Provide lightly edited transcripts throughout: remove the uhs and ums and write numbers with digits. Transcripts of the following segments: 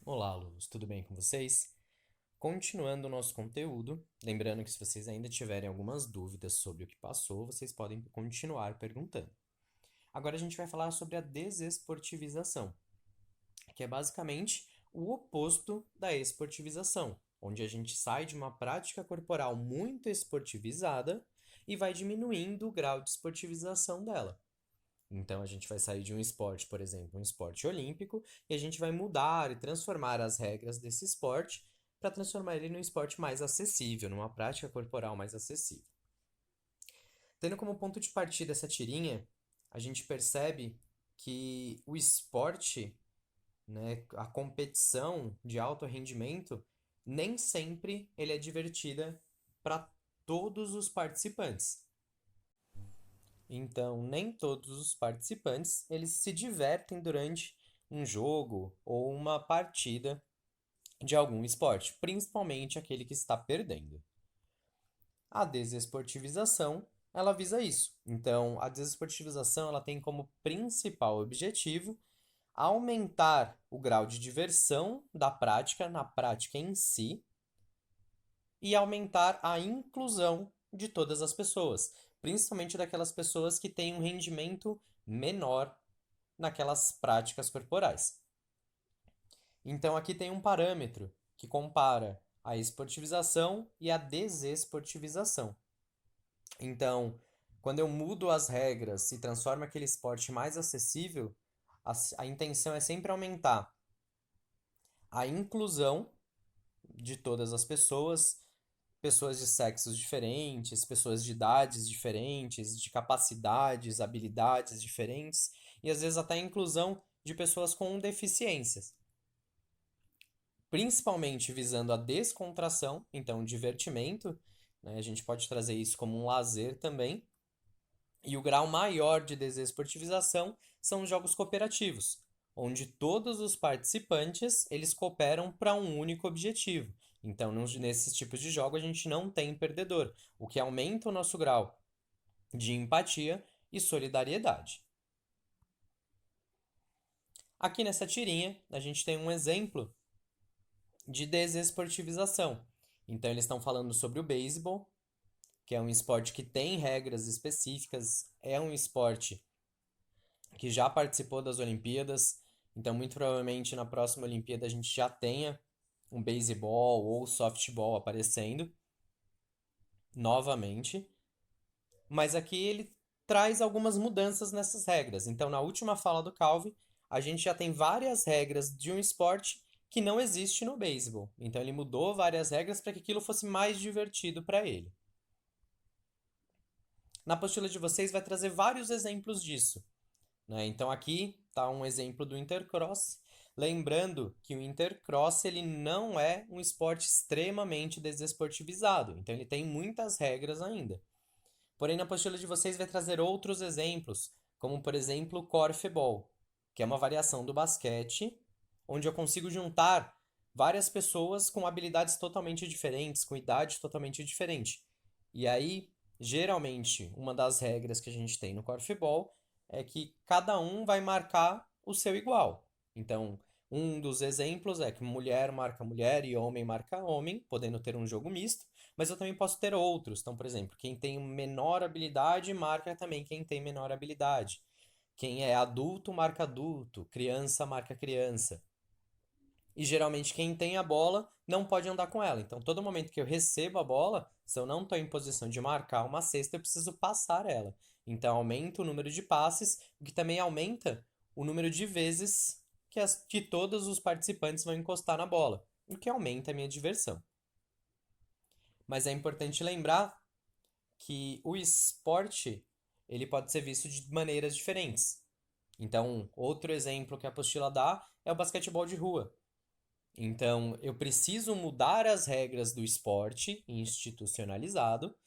Olá, alunos, tudo bem com vocês? Continuando o nosso conteúdo, lembrando que se vocês ainda tiverem algumas dúvidas sobre o que passou, vocês podem continuar perguntando. Agora a gente vai falar sobre a desesportivização, que é basicamente o oposto da esportivização, onde a gente sai de uma prática corporal muito esportivizada e vai diminuindo o grau de esportivização dela. Então a gente vai sair de um esporte, por exemplo, um esporte olímpico, e a gente vai mudar e transformar as regras desse esporte para transformar ele num esporte mais acessível, numa prática corporal mais acessível. Tendo como ponto de partida essa tirinha, a gente percebe que o esporte, né, a competição de alto rendimento, nem sempre ele é divertida para todos os participantes. Então, nem todos os participantes eles se divertem durante um jogo ou uma partida de algum esporte, principalmente aquele que está perdendo. A desesportivização, ela visa isso. Então, a desesportivização, ela tem como principal objetivo aumentar o grau de diversão da prática na prática em si e aumentar a inclusão de todas as pessoas, principalmente daquelas pessoas que têm um rendimento menor naquelas práticas corporais. Então aqui tem um parâmetro que compara a esportivização e a desesportivização. Então, quando eu mudo as regras e transformo aquele esporte mais acessível, a intenção é sempre aumentar a inclusão de todas as pessoas, pessoas de sexos diferentes, pessoas de idades diferentes, de capacidades, habilidades diferentes, e às vezes até a inclusão de pessoas com deficiências, principalmente visando a descontração, então o divertimento, né, a gente pode trazer isso como um lazer também, e o grau maior de desesportivização são os jogos cooperativos, onde todos os participantes eles cooperam para um único objetivo. Então, nesses tipos de jogo, a gente não tem perdedor, o que aumenta o nosso grau de empatia e solidariedade. Aqui nessa tirinha, a gente tem um exemplo de desesportivização. Então, eles estão falando sobre o beisebol, que é um esporte que tem regras específicas, é um esporte que já participou das Olimpíadas, então muito provavelmente na próxima Olimpíada a gente já tenha um beisebol ou softball aparecendo novamente, mas aqui ele traz algumas mudanças nessas regras. Então, na última fala do Calvi, a gente já tem várias regras de um esporte que não existe no beisebol. Então, ele mudou várias regras para que aquilo fosse mais divertido para ele. Na apostila de vocês vai trazer vários exemplos disso. Né? Então aqui está um exemplo do Intercross. Lembrando que o Intercross ele não é um esporte extremamente desesportivizado, então ele tem muitas regras ainda. Porém, na apostila de vocês vai trazer outros exemplos, como por exemplo o Corfball, que é uma variação do basquete, onde eu consigo juntar várias pessoas com habilidades totalmente diferentes, com idade totalmente diferente. E aí, geralmente, uma das regras que a gente tem no Corfball é que cada um vai marcar o seu igual. Então, um dos exemplos é que mulher marca mulher e homem marca homem, podendo ter um jogo misto, mas eu também posso ter outros. Então, por exemplo, quem tem menor habilidade marca também quem tem menor habilidade. Quem é adulto marca adulto, criança marca criança. E geralmente quem tem a bola não pode andar com ela. Então, todo momento que eu recebo a bola, se eu não estou em posição de marcar uma cesta, eu preciso passar ela. Então, aumenta o número de passes, o que também aumenta o número de vezes que todos os participantes vão encostar na bola, o que aumenta a minha diversão. Mas é importante lembrar que o esporte ele pode ser visto de maneiras diferentes. Então, outro exemplo que a apostila dá é o basquetebol de rua. Então, eu preciso mudar as regras do esporte institucionalizado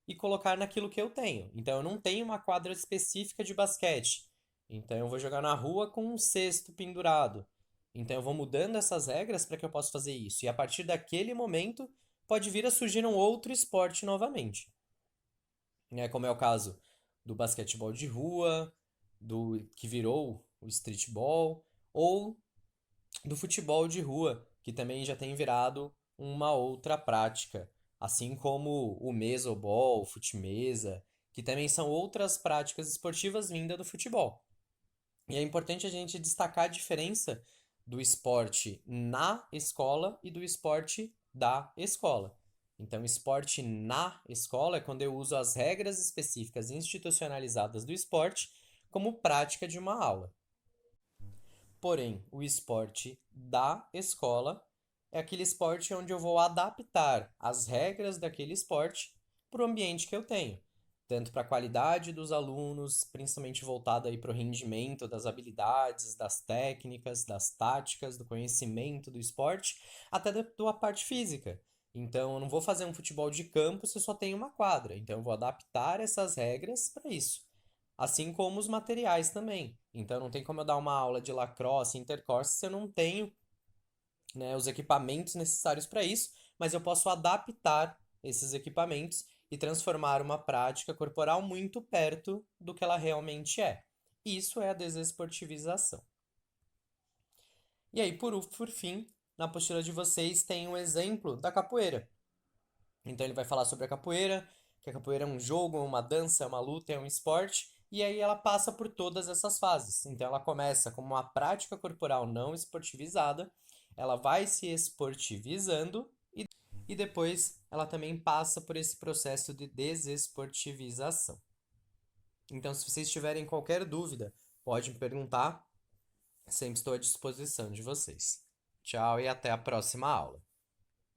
e colocar naquilo que eu tenho. Então, eu não tenho uma quadra específica de basquete. Então, eu vou jogar na rua com um cesto pendurado. Então, eu vou mudando essas regras para que eu possa fazer isso. E a partir daquele momento, pode vir a surgir um outro esporte novamente. Né? Como é o caso do basquetebol de rua, do que virou o streetball, ou do futebol de rua, que também já tem virado uma outra prática, assim como o mesobol, o fute-mesa, que também são outras práticas esportivas vindas do futebol. E é importante a gente destacar a diferença do esporte na escola e do esporte da escola. Então, esporte na escola é quando eu uso as regras específicas institucionalizadas do esporte como prática de uma aula. Porém, o esporte da escola é aquele esporte onde eu vou adaptar as regras daquele esporte para o ambiente que eu tenho, tanto para a qualidade dos alunos, principalmente voltado aí para o rendimento das habilidades, das técnicas, das táticas, do conhecimento do esporte, até da parte física. Então, eu não vou fazer um futebol de campo se eu só tenho uma quadra. Então, eu vou adaptar essas regras para isso. Assim como os materiais também. Então, não tem como eu dar uma aula de lacrosse, intercourse, se eu não tenho, né, os equipamentos necessários para isso, mas eu posso adaptar esses equipamentos e transformar uma prática corporal muito perto do que ela realmente é. Isso é a desesportivização. E aí, por fim, na apostila de vocês tem um exemplo da capoeira. Então ele vai falar sobre a capoeira, que a capoeira é um jogo, é uma dança, é uma luta, é um esporte, e aí ela passa por todas essas fases. Então ela começa como uma prática corporal não esportivizada, ela vai se esportivizando e depois ela também passa por esse processo de desesportivização. Então, se vocês tiverem qualquer dúvida, pode me perguntar, sempre estou à disposição de vocês. Tchau e até a próxima aula.